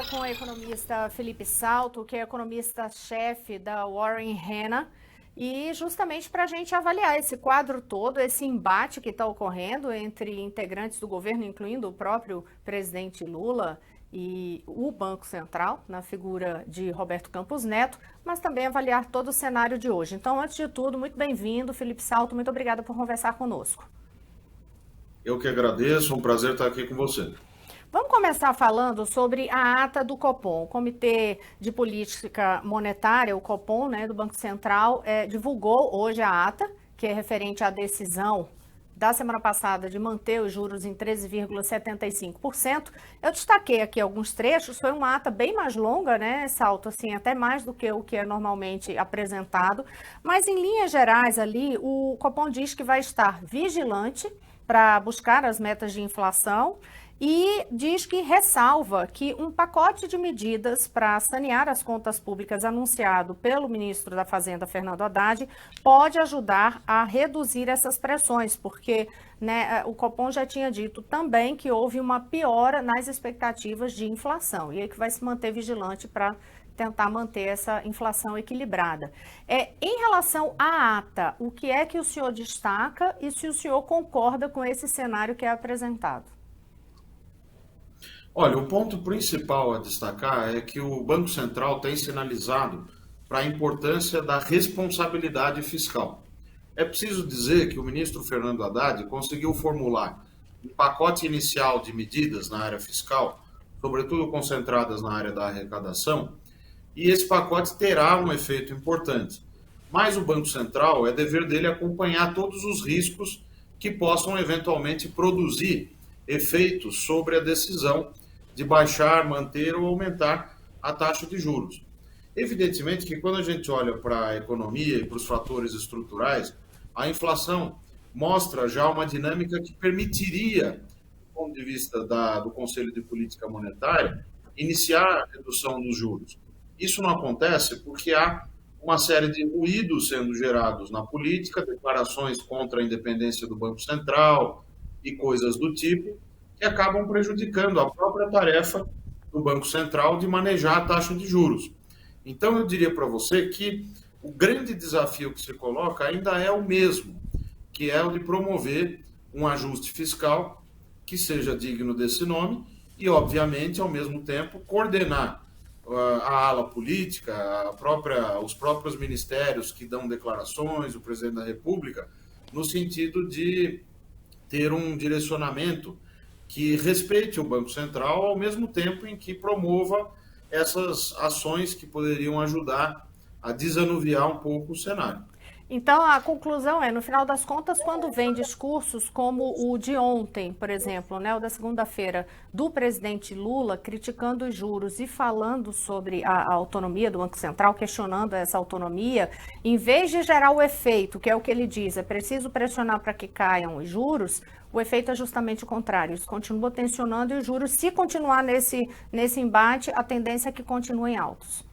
agora com o economista Felipe Salto, que é economista-chefe da Warren Hanna, e justamente para a gente avaliar esse quadro todo, esse embate que está ocorrendo entre integrantes do governo, incluindo o próprio presidente Lula e o Banco Central, na figura de Roberto Campos Neto, mas também avaliar todo o cenário de hoje. Então, antes de tudo, muito bem-vindo, Felipe Salto, muito obrigada por conversar conosco. Eu que agradeço, é um prazer estar aqui com você. Vamos começar falando sobre a ata do Copom. O Comitê de Política Monetária, o Copom, né, do Banco Central, divulgou hoje a ata, que é referente à decisão da semana passada de manter os juros em 13,75%. Eu destaquei aqui alguns trechos, foi uma ata bem mais longa, né, Salto, assim, até mais do que o que é normalmente apresentado, mas em linhas gerais ali, o Copom diz que vai estar vigilante para buscar as metas de inflação e diz que ressalva que um pacote de medidas para sanear as contas públicas anunciado pelo ministro da Fazenda, Fernando Haddad, pode ajudar a reduzir essas pressões, porque né, o Copom já tinha dito também que houve uma piora nas expectativas de inflação, e aí que vai se manter vigilante para tentar manter essa inflação equilibrada. Em relação à ata, o que é que o senhor destaca e se o senhor concorda com esse cenário que é apresentado? Olha, o ponto principal a destacar é que o Banco Central tem sinalizado para a importância da responsabilidade fiscal. É preciso dizer que o ministro Fernando Haddad conseguiu formular um pacote inicial de medidas na área fiscal, sobretudo concentradas na área da arrecadação, e esse pacote terá um efeito importante. Mas o Banco Central é dever dele acompanhar todos os riscos que possam eventualmente produzir efeitos sobre a decisão de baixar, manter ou aumentar a taxa de juros. Evidentemente que quando a gente olha para a economia e para os fatores estruturais, a inflação mostra já uma dinâmica que permitiria, do ponto de vista do Conselho de Política Monetária, iniciar a redução dos juros. Isso não acontece porque há uma série de ruídos sendo gerados na política, declarações contra a independência do Banco Central e coisas do tipo, que acabam prejudicando a própria tarefa do Banco Central de manejar a taxa de juros. Então, eu diria para você que o grande desafio que se coloca ainda é o mesmo, que é o de promover um ajuste fiscal que seja digno desse nome e, obviamente, ao mesmo tempo, coordenar a ala política, os próprios ministérios que dão declarações, o presidente da República, no sentido de ter um direcionamento que respeite o Banco Central, ao mesmo tempo em que promova essas ações que poderiam ajudar a desanuviar um pouco o cenário. Então, a conclusão no final das contas, quando vem discursos como o de ontem, por exemplo, né, o da segunda-feira, do presidente Lula, criticando os juros e falando sobre a autonomia do Banco Central, questionando essa autonomia, em vez de gerar o efeito, que é o que ele diz, é preciso pressionar para que caiam os juros, o efeito é justamente o contrário, isso continua tensionando e os juros, se continuar nesse embate, a tendência é que continuem altos.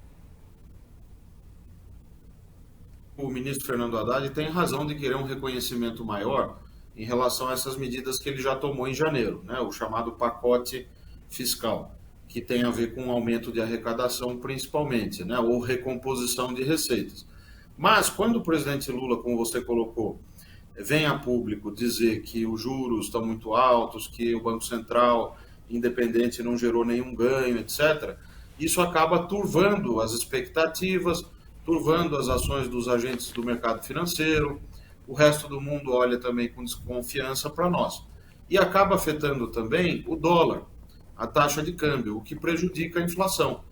O ministro Fernando Haddad tem razão de querer um reconhecimento maior em relação a essas medidas que ele já tomou em janeiro, né? O chamado pacote fiscal, que tem a ver com o aumento de arrecadação principalmente, né? Ou recomposição de receitas. Mas quando o presidente Lula, como você colocou, vem a público dizer que os juros estão muito altos, que o Banco Central independente não gerou nenhum ganho, etc., isso acaba turvando as expectativas, turvando as ações dos agentes do mercado financeiro, o resto do mundo olha também com desconfiança para nós. E acaba afetando também o dólar, a taxa de câmbio, o que prejudica a inflação.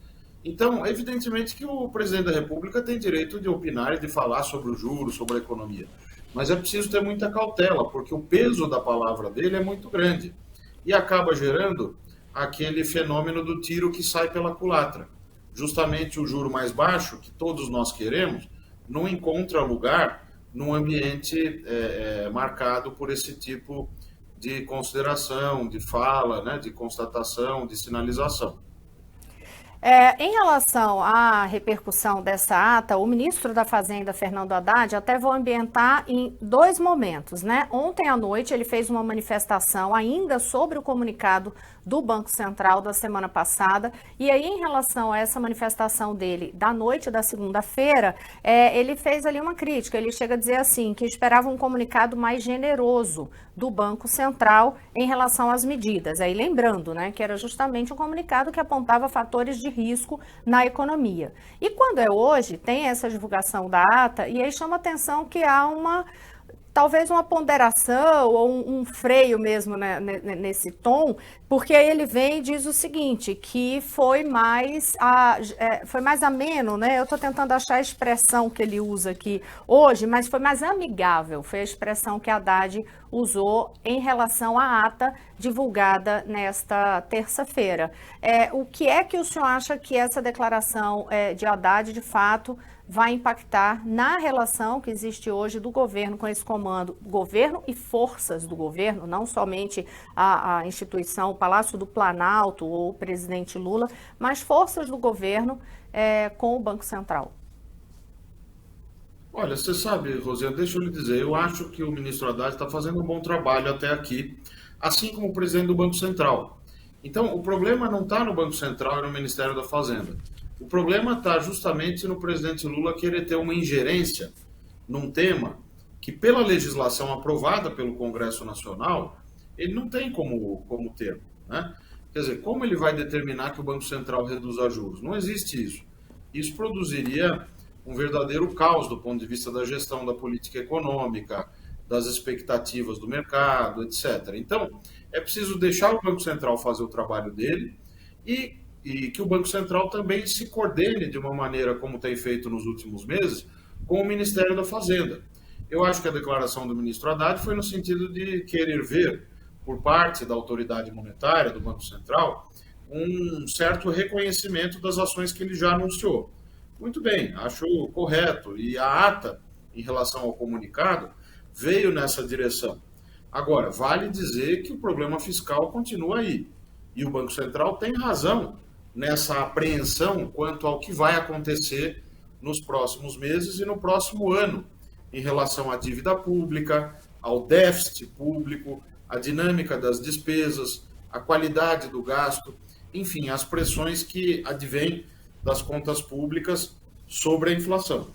Então, evidentemente que o presidente da República tem direito de opinar e de falar sobre os juros, sobre a economia. Mas é preciso ter muita cautela, porque o peso da palavra dele é muito grande. E acaba gerando aquele fenômeno do tiro que sai pela culatra. Justamente o juro mais baixo, que todos nós queremos, não encontra lugar num ambiente marcado por esse tipo de consideração, de fala, né, de constatação, de sinalização. Em relação à repercussão dessa ata, o ministro da Fazenda, Fernando Haddad, até vou ambientar em dois momentos, né? Ontem à noite ele fez uma manifestação ainda sobre o comunicado do Banco Central da semana passada. E aí, em relação a essa manifestação dele da noite da segunda-feira, ele fez ali uma crítica. Ele chega a dizer assim, que esperava um comunicado mais generoso do Banco Central em relação às medidas. Aí lembrando, né, que era justamente um comunicado que apontava fatores de risco na economia. E quando é hoje, tem essa divulgação da ata, e aí chama atenção que há talvez uma ponderação ou um freio mesmo, né, nesse tom, porque aí ele vem e diz o seguinte, que foi mais ameno, né? Eu estou tentando achar a expressão que ele usa aqui hoje, mas foi mais amigável, foi a expressão que a Haddad usou em relação à ata divulgada nesta terça-feira. O que é que o senhor acha que essa declaração de Haddad, de fato, vai impactar na relação que existe hoje do governo com esse comando, governo e forças do governo, não somente a instituição, o Palácio do Planalto ou o presidente Lula, mas forças do governo com o Banco Central? Olha, você sabe, Rosiane, deixa eu lhe dizer, eu acho que o ministro Haddad está fazendo um bom trabalho até aqui, assim como o presidente do Banco Central. Então, o problema não está no Banco Central e no Ministério da Fazenda. O problema está justamente no presidente Lula querer ter uma ingerência num tema que, pela legislação aprovada pelo Congresso Nacional, ele não tem como ter, né? Quer dizer, como ele vai determinar que o Banco Central reduza juros? Não existe isso. Isso produziria um verdadeiro caos do ponto de vista da gestão da política econômica, das expectativas do mercado, etc. Então, é preciso deixar o Banco Central fazer o trabalho dele e que o Banco Central também se coordene de uma maneira como tem feito nos últimos meses com o Ministério da Fazenda. Eu acho que a declaração do ministro Haddad foi no sentido de querer ver, por parte da autoridade monetária, do Banco Central, um certo reconhecimento das ações que ele já anunciou. Muito bem, acho correto. E a ata, em relação ao comunicado, veio nessa direção. Agora, vale dizer que o problema fiscal continua aí. E o Banco Central tem razão nessa apreensão quanto ao que vai acontecer nos próximos meses e no próximo ano, em relação à dívida pública, ao déficit público, à dinâmica das despesas, à qualidade do gasto, enfim, as pressões que advêm das contas públicas sobre a inflação.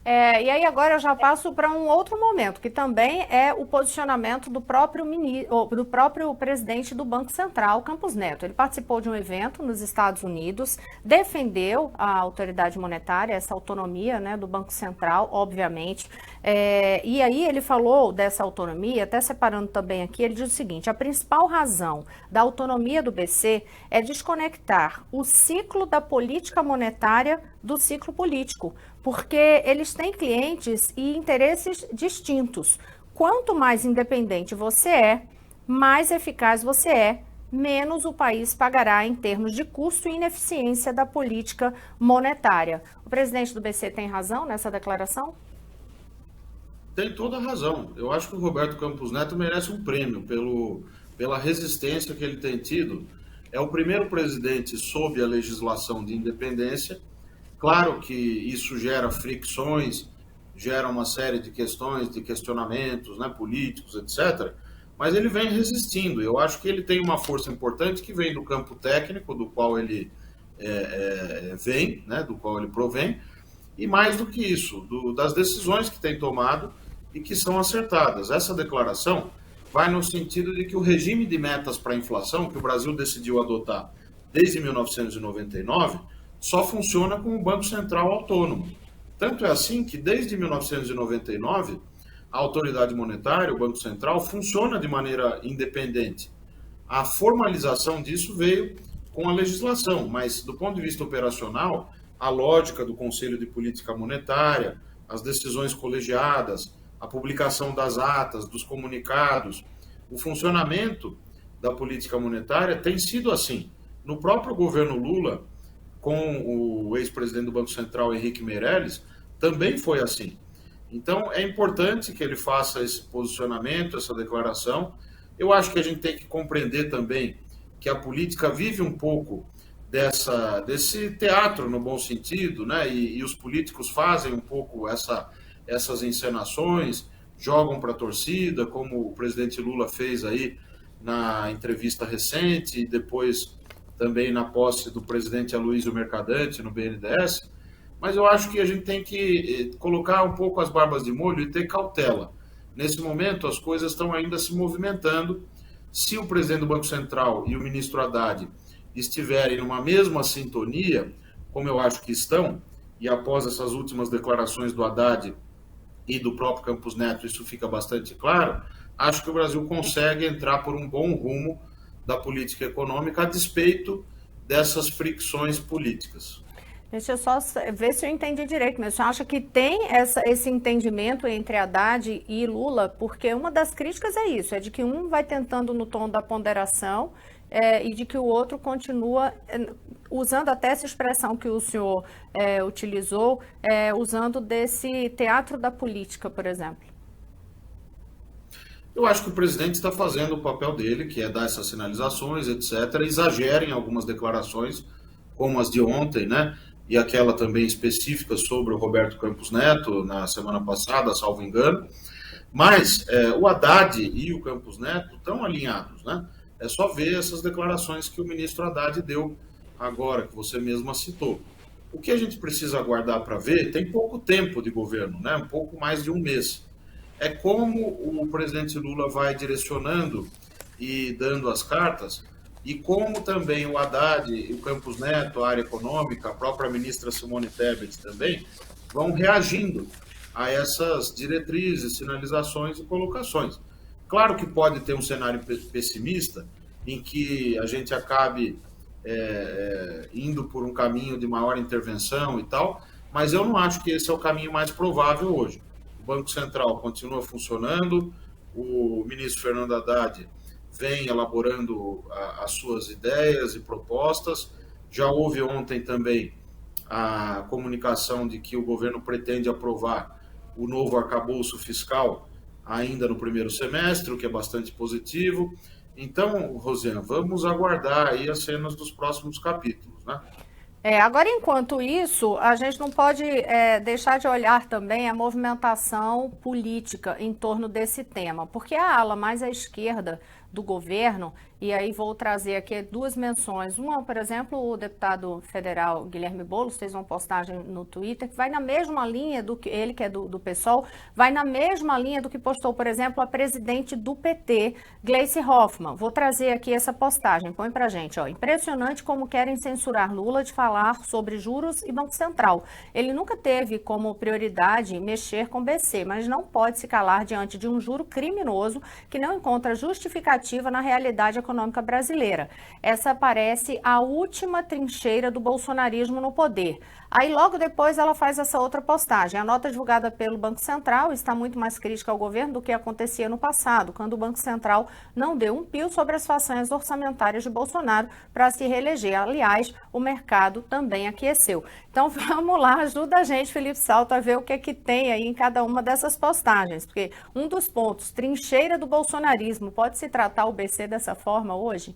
E aí agora eu já passo para um outro momento, que também é o posicionamento do próprio presidente do Banco Central, Campos Neto. Ele participou de um evento nos Estados Unidos, defendeu a autoridade monetária, essa autonomia, né, do Banco Central, obviamente. E aí ele falou dessa autonomia, até separando também aqui, ele diz o seguinte: a principal razão da autonomia do BC é desconectar o ciclo da política monetária do ciclo político, porque eles têm clientes e interesses distintos. Quanto mais independente você é, mais eficaz você é, menos o país pagará em termos de custo e ineficiência da política monetária. O presidente do BC tem razão nessa declaração? Tem toda a razão. Eu acho que o Roberto Campos Neto merece um prêmio pela resistência que ele tem tido. É o primeiro presidente sob a legislação de independência. Claro que isso gera fricções, gera uma série de questões, de questionamentos, né, políticos, etc. Mas ele vem resistindo. Eu acho que ele tem uma força importante que vem do campo técnico, do qual ele vem, né, do qual ele provém, e mais do que isso, das decisões que tem tomado e que são acertadas. Essa declaração vai no sentido de que o regime de metas para a inflação, que o Brasil decidiu adotar desde 1999, só funciona com o Banco Central autônomo. Tanto é assim que, desde 1999, a autoridade monetária, o Banco Central, funciona de maneira independente. A formalização disso veio com a legislação, mas, do ponto de vista operacional, a lógica do Conselho de Política Monetária, as decisões colegiadas, a publicação das atas, dos comunicados, o funcionamento da política monetária tem sido assim. No próprio governo Lula, com o ex-presidente do Banco Central, Henrique Meirelles, também foi assim. Então, é importante que ele faça esse posicionamento, essa declaração. Eu acho que a gente tem que compreender também que a política vive um pouco desse teatro, no bom sentido, né? E os políticos fazem um pouco essas encenações, jogam para a torcida, como o presidente Lula fez aí na entrevista recente e depois também na posse do presidente Aloysio Mercadante no BNDES, mas eu acho que a gente tem que colocar um pouco as barbas de molho e ter cautela. Nesse momento, as coisas estão ainda se movimentando. Se o presidente do Banco Central e o ministro Haddad estiverem numa mesma sintonia, como eu acho que estão, e após essas últimas declarações do Haddad e do próprio Campos Neto, isso fica bastante claro, acho que o Brasil consegue entrar por um bom rumo da política econômica a despeito dessas fricções políticas. Deixa eu só ver se eu entendi direito, mas você acha que tem esse entendimento entre Haddad e Lula? Porque uma das críticas é isso, é de que um vai tentando no tom da ponderação e de que o outro continua usando até essa expressão que o senhor utilizou, usando desse teatro da política, por exemplo. Eu acho que o presidente está fazendo o papel dele, que é dar essas sinalizações, etc. Exagera em algumas declarações, como as de ontem, né? E aquela também específica sobre o Roberto Campos Neto, na semana passada, salvo engano. Mas o Haddad e o Campos Neto estão alinhados, né? É só ver essas declarações que o ministro Haddad deu agora, que você mesma citou. O que a gente precisa aguardar para ver, tem pouco tempo de governo, né? Um pouco mais de um mês. É como o presidente Lula vai direcionando e dando as cartas, e como também o Haddad e o Campos Neto, a área econômica, a própria ministra Simone Tebet também, vão reagindo a essas diretrizes, sinalizações e colocações. Claro que pode ter um cenário pessimista, em que a gente acabe indo por um caminho de maior intervenção e tal, mas eu não acho que esse é o caminho mais provável hoje. O Banco Central continua funcionando, o ministro Fernando Haddad vem elaborando as suas ideias e propostas. Já houve ontem também a comunicação de que o governo pretende aprovar o novo arcabouço fiscal ainda no primeiro semestre, o que é bastante positivo. Então, Rosiana, vamos aguardar aí as cenas dos próximos capítulos, né? Agora, enquanto isso, a gente não pode deixar de olhar também a movimentação política em torno desse tema, porque a ala mais à esquerda do governo, e aí vou trazer aqui duas menções. Uma, por exemplo, o deputado federal Guilherme Boulos fez uma postagem no Twitter que vai na mesma linha do que ele, que é do PSOL, vai na mesma linha do que postou, por exemplo, a presidente do PT, Gleisi Hoffmann. Vou trazer aqui essa postagem, põe pra gente, ó. Impressionante como querem censurar Lula de falar sobre juros e Banco Central. Ele nunca teve como prioridade mexer com BC, mas não pode se calar diante de um juro criminoso que não encontra justificativa na realidade econômica brasileira. Essa parece a última trincheira do bolsonarismo no poder. Aí logo depois ela faz essa outra postagem. A nota divulgada pelo Banco Central está muito mais crítica ao governo do que acontecia no passado, quando o Banco Central não deu um pio sobre as façanhas orçamentárias de Bolsonaro para se reeleger. Aliás, o mercado também aqueceu. Então vamos lá, ajuda a gente, Felipe Salto, a ver o que é que tem aí em cada uma dessas postagens, porque um dos pontos, trincheira do bolsonarismo, pode se tratar o BC dessa forma hoje?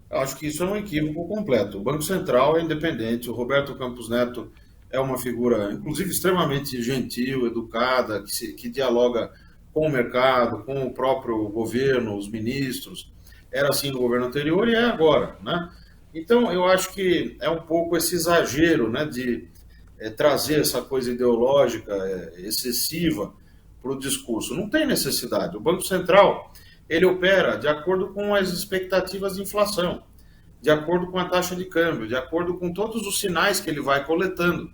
Eu acho que isso é um equívoco completo. O Banco Central é independente, o Roberto Campos Neto é uma figura, inclusive, extremamente gentil, educada, que dialoga com o mercado, com o próprio governo, os ministros. Era assim no governo anterior e é agora, né? Então, eu acho que é um pouco esse exagero, né, de trazer essa coisa ideológica excessiva para o discurso. Não tem necessidade. O Banco Central, ele opera de acordo com as expectativas de inflação, de acordo com a taxa de câmbio, de acordo com todos os sinais que ele vai coletando.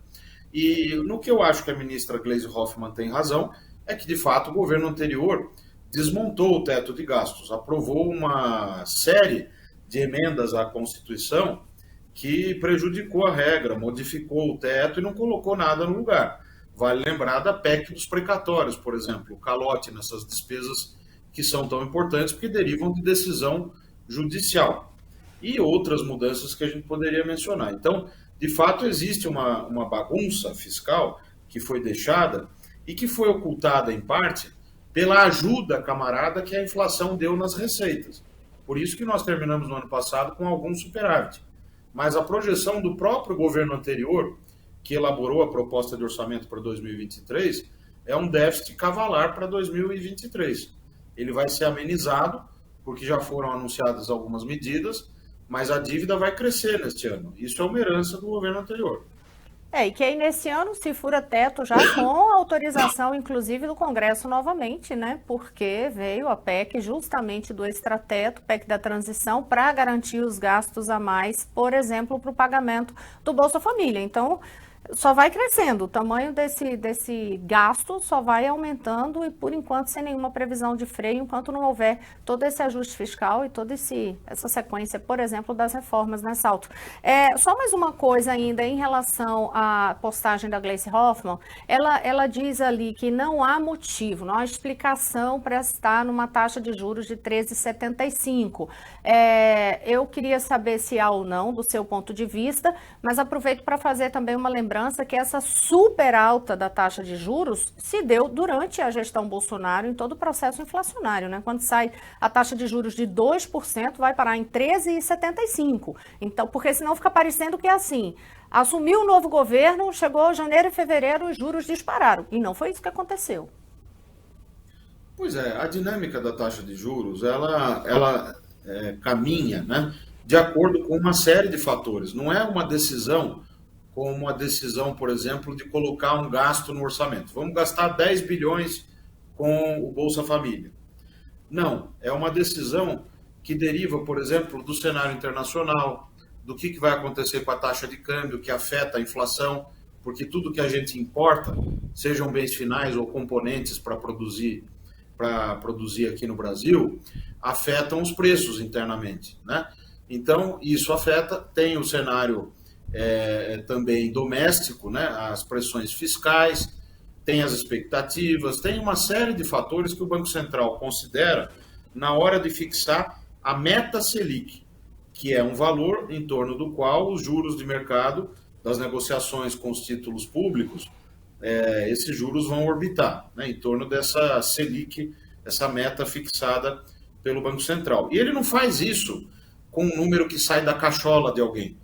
E no que eu acho que a ministra Gleisi Hoffmann tem razão, é que, de fato, o governo anterior desmontou o teto de gastos, aprovou uma série de emendas à Constituição que prejudicou a regra, modificou o teto e não colocou nada no lugar. Vale lembrar da PEC dos precatórios, por exemplo, o calote nessas despesas que são tão importantes porque derivam de decisão judicial. E outras mudanças que a gente poderia mencionar. Então, de fato, existe uma bagunça fiscal que foi deixada e que foi ocultada, em parte, pela ajuda camarada que a inflação deu nas receitas. Por isso que nós terminamos no ano passado com algum superávit. Mas a projeção do próprio governo anterior, que elaborou a proposta de orçamento para 2023, é um déficit cavalar para 2023. ele vai ser amenizado, porque já foram anunciadas algumas medidas, mas a dívida vai crescer neste ano. Isso é uma herança do governo anterior. E que aí nesse ano se fura teto já com autorização, inclusive, do Congresso novamente, né? Porque veio a PEC justamente do extrateto, PEC da transição, para garantir os gastos a mais, por exemplo, para o pagamento do Bolsa Família. Então, só vai crescendo, o tamanho desse gasto só vai aumentando e, por enquanto, sem nenhuma previsão de freio, enquanto não houver todo esse ajuste fiscal e toda essa sequência, por exemplo, das reformas, né, Salto? Só mais uma coisa ainda em relação à postagem da Gleice Hoffmann, ela diz ali que não há motivo, não há explicação para estar numa taxa de juros de 13,75. Eu queria saber se há ou não, do seu ponto de vista, mas aproveito para fazer também uma lembrança que essa super alta da taxa de juros se deu durante a gestão Bolsonaro em todo o processo inflacionário, né? Quando sai a taxa de juros de 2%, vai parar em 13,75%. Então, porque senão fica parecendo que é assim, assumiu o novo governo, chegou janeiro e fevereiro, os juros dispararam. E não foi isso que aconteceu. Pois é, a dinâmica da taxa de juros, ela caminha, né, de acordo com uma série de fatores. Não é uma decisão como a decisão, por exemplo, de colocar um gasto no orçamento. Vamos gastar 10 bilhões com o Bolsa Família. Não, é uma decisão que deriva, por exemplo, do cenário internacional, do que vai acontecer com a taxa de câmbio, que afeta a inflação, porque tudo que a gente importa, sejam bens finais ou componentes para produzir aqui no Brasil, afetam os preços internamente, né? Então, isso afeta, tem o cenário também doméstico, né? As pressões fiscais, tem as expectativas, tem uma série de fatores que o Banco Central considera na hora de fixar a meta Selic, que é um valor em torno do qual os juros de mercado das negociações com os títulos públicos, esses juros vão orbitar, né, em torno dessa Selic, essa meta fixada pelo Banco Central. E ele não faz isso com um número que sai da cachola de alguém.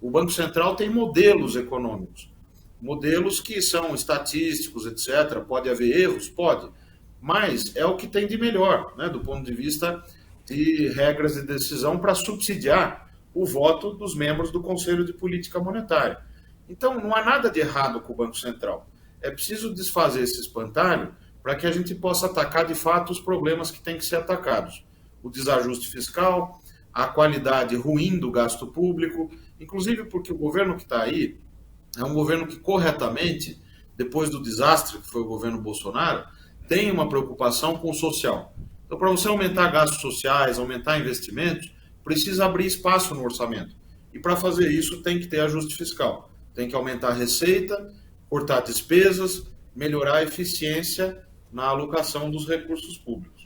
O Banco Central tem modelos econômicos, modelos que são estatísticos, etc. Pode haver erros? Pode, mas é o que tem de melhor, né, do ponto de vista de regras de decisão para subsidiar o voto dos membros do Conselho de Política Monetária. Então, não há nada de errado com o Banco Central. É preciso desfazer esse espantalho para que a gente possa atacar, de fato, os problemas que têm que ser atacados. O desajuste fiscal, a qualidade ruim do gasto público, inclusive porque o governo que está aí é um governo que, corretamente, depois do desastre que foi o governo Bolsonaro, tem uma preocupação com o social. Então, para você aumentar gastos sociais, aumentar investimentos, precisa abrir espaço no orçamento. E para fazer isso tem que ter ajuste fiscal. Tem que aumentar a receita, cortar despesas, melhorar a eficiência na alocação dos recursos públicos.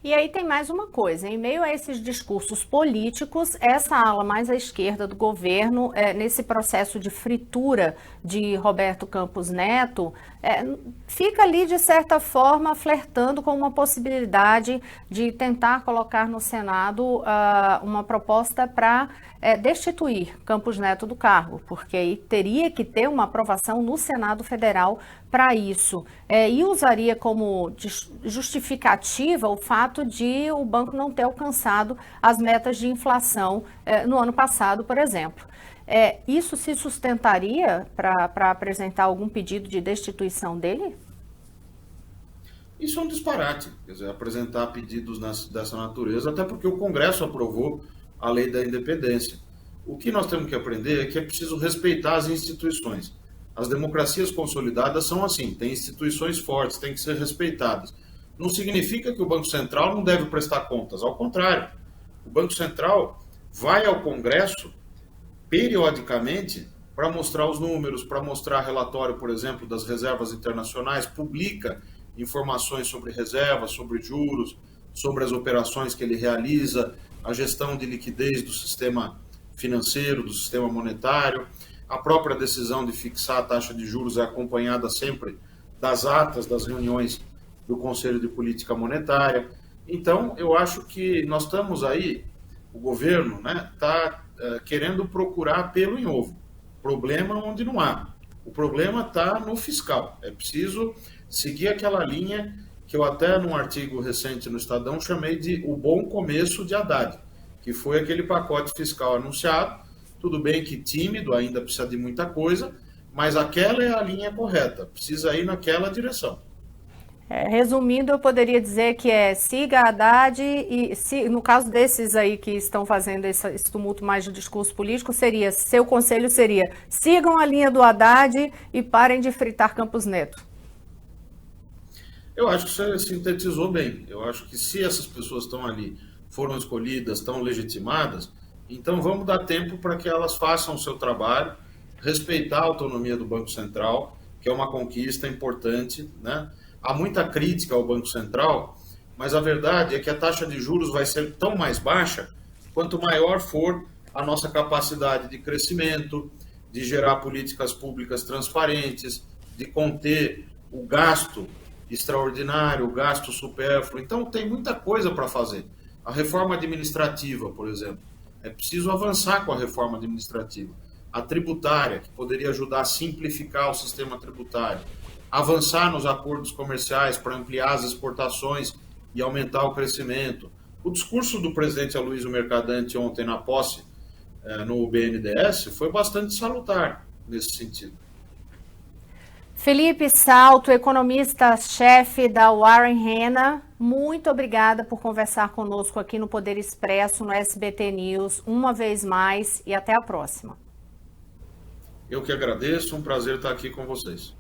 E aí tem mais uma coisa, em meio a esses discursos políticos, essa ala mais à esquerda do governo, nesse processo de fritura de Roberto Campos Neto, fica ali, de certa forma, flertando com uma possibilidade de tentar colocar no Senado uma proposta para destituir Campos Neto do cargo, porque aí teria que ter uma aprovação no Senado Federal para isso. E usaria como justificativa o fato de o banco não ter alcançado as metas de inflação no ano passado, por exemplo. Isso se sustentaria para apresentar algum pedido de destituição dele? Isso é um disparate, quer dizer, apresentar pedidos dessa natureza, até porque o Congresso aprovou a lei da independência. O que nós temos que aprender é que é preciso respeitar as instituições. As democracias consolidadas são assim, tem instituições fortes, têm que ser respeitadas. Não significa que o Banco Central não deve prestar contas, ao contrário. O Banco Central vai ao Congresso periodicamente para mostrar os números, para mostrar relatório, por exemplo, das reservas internacionais, publica informações sobre reservas, sobre juros, sobre as operações que ele realiza, a gestão de liquidez do sistema financeiro, do sistema monetário. A própria decisão de fixar a taxa de juros é acompanhada sempre das atas das reuniões do Conselho de Política Monetária. Então, eu acho que nós estamos aí, o governo está querendo procurar pelo em ovo. Problema onde não há. O problema está no fiscal. É preciso seguir aquela linha que eu até num artigo recente no Estadão chamei de o bom começo de Haddad, que foi aquele pacote fiscal anunciado, tudo bem que tímido, ainda precisa de muita coisa, mas aquela é a linha correta, precisa ir naquela direção. Resumindo, eu poderia dizer que siga a Haddad e, no caso desses aí que estão fazendo esse tumulto mais de discurso político, seu conselho seria, sigam a linha do Haddad e parem de fritar Campos Neto. Eu acho que você sintetizou bem. Eu acho que se essas pessoas estão ali, foram escolhidas, estão legitimadas, então vamos dar tempo para que elas façam o seu trabalho, respeitar a autonomia do Banco Central, que é uma conquista importante, né? Há muita crítica ao Banco Central, mas a verdade é que a taxa de juros vai ser tão mais baixa quanto maior for a nossa capacidade de crescimento, de gerar políticas públicas transparentes, de conter o gasto extraordinário, o gasto supérfluo. Então, tem muita coisa para fazer. A reforma administrativa, por exemplo, é preciso avançar com a reforma administrativa. A tributária, que poderia ajudar a simplificar o sistema tributário. Avançar nos acordos comerciais para ampliar as exportações e aumentar o crescimento. O discurso do presidente Aloysio Mercadante ontem na posse no BNDES foi bastante salutar nesse sentido. Felipe Salto, economista-chefe da Warren Hanna, muito obrigada por conversar conosco aqui no Poder Expresso, no SBT News, uma vez mais, e até a próxima. Eu que agradeço, um prazer estar aqui com vocês.